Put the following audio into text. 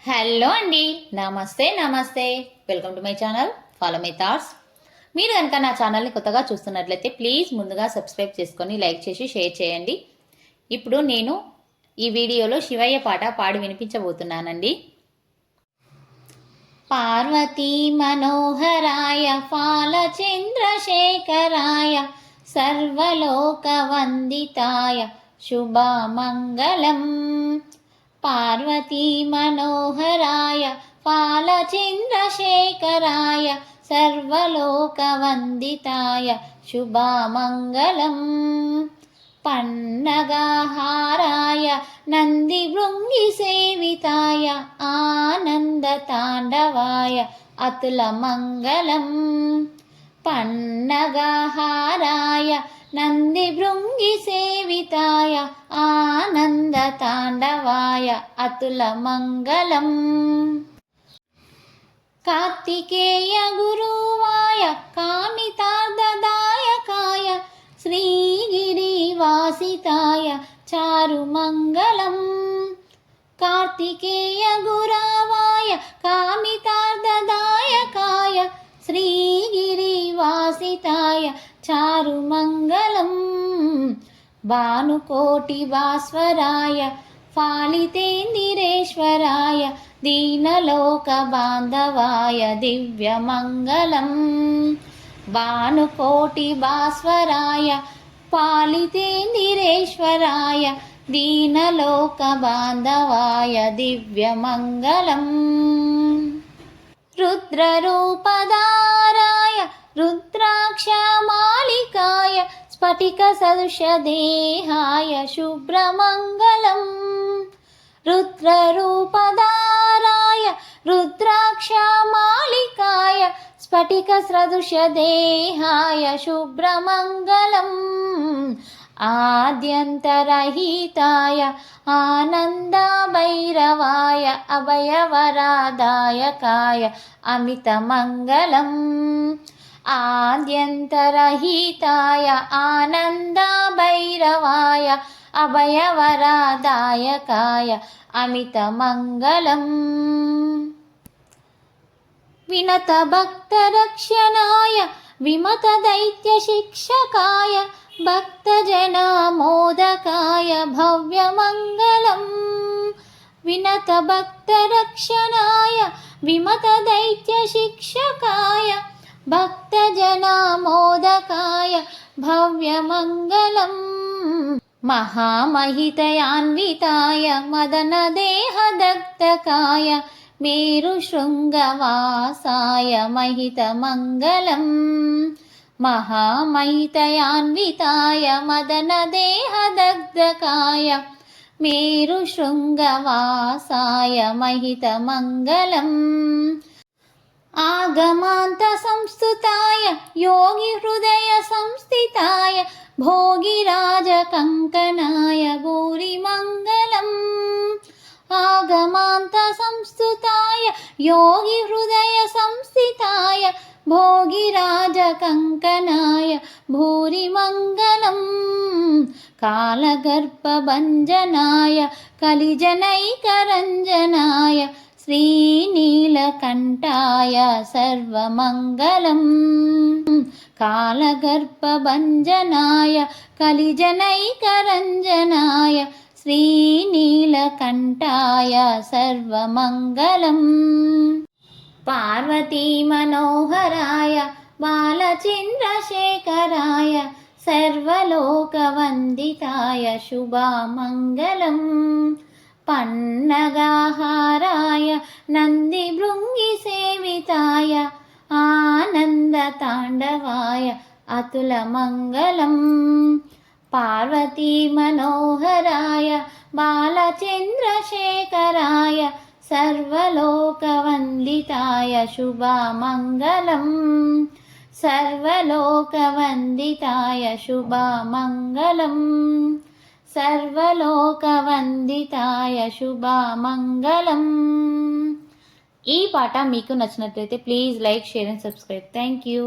Hello అండి, నమస్తే నమస్తే. Welcome to my channel follow my thoughts. మీరు కనుక నా ఛానల్ని కొత్తగా చూస్తున్నట్లయితే ప్లీజ్ ముందుగా సబ్స్క్రైబ్ చేసుకొని లైక్ చేసి షేర్ చేయండి. ఇప్పుడు నేను ఈ వీడియోలో శివయ్య పాట పాడి వినిపించబోతున్నానండి. పార్వతీ మనోహరాయ ఫాల చంద్రశేఖరాయ సర్వలోక వందితాయ శుభమంగళం. పార్వతీ మనోహరాయ ఫాలచంద్రశేఖరాయ సర్వలోకవందితాయ శుభమంగళం. పన్నగహారాయ నందిభృంగిసేవితాయ ఆనందతాండవాయ అతులమంగళం. పన్నగహారాయ నందిభృంగిసేవితాయ ఆనందతాండవాయ అతులమంగళం. కార్తికేయ గురువాయ కామితార్థదాయకాయ శ్రీగిరివాసితాయ చారుమంగళం. కార్తికేయ గురవాయ కామితార్థదాయకాయ శ్రీగిరివాసితాయ చారుమంగళం. భానుకోటి భాస్వరాయ ఫాళితేందిరేశ్వరాయ దీనలోక బాంధవాయ దివ్యమంగళం. భానుకోటి భాస్వరాయ ఫాళితేందిరేశ్వరాయ దీనలోక బాంధవాయ దివ్యమంగళం. రుద్రరూపధారాయ రుద్రాక్షమాలికాయ స్ఫటిక సదృశదేహాయ శుభ్రమంగళం. రుద్రరూపధారాయ రుద్రాక్షమాలికాయ స్ఫటిక సదృశదేహాయ శుభ్రమంగళం. ఆద్యంతరహితాయ ఆనందభైరవాయ అభయవరదాయకాయ అమితమంగళం. ఆద్యంతరహితాయ ఆనందభైరవాయ అభయవరదాయకాయ అమితమంగళం. వినత భక్తరక్షణాయ విమత దైత్య శిక్షకాయ భక్తజనమోదకాయ భవ్యమంగళం. వినత భక్తరక్షణాయ విమత దైత్య శిక్షకాయ భక్తజనమోదకాయ భవ్యమంగళం. మహామహితయాన్వితాయ మదనదేహదగ్ధకాయ మేరుశృంగవాసాయ మహితమంగళం. మహామహితయాన్వితాయ మదనదేహదగ్ధకాయ మేరుశృంగవాసాయ మహితమంగళం. ఆగమాంత సంస్థుతాయ యోగి హృదయ సంస్థితాయ భోగిరాజకంకణాయ భూరిమంగళం. ఆగమాంత సంస్థుతాయ యోగి హృదయ సంస్థితాయ భోగిరాజకంకణాయ భూరిమంగళం. కాలగర్భభంజనాయ కలిజనైకరంజనాయ శ్రీనీలకంఠాయ సర్వమంగళం. కాలగర్భభంజనాయ కలిజనైకరంజనాయ శ్రీనీలకంఠాయ సర్వమంగళం. పార్వతీ మనోహరాయ బాలచంద్రశేఖరాయ సర్వలోకవందితాయ శుభమంగళం. పన్నగహారాయ నందిభృంగిసేవితాయ ఆనందతాండవాయ అతులమంగళం. పార్వతీ మనోహరాయ బాలచంద్రశేఖరాయ సర్వలోకవందితాయ శుభమంగళం. సర్వలోకవందితాయ శుభమంగళం. సర్వలోకవందితాయ శుభమంగళం. ఈ పాట మీకు నచ్చినట్లయితే please like, share and subscribe. Thank you.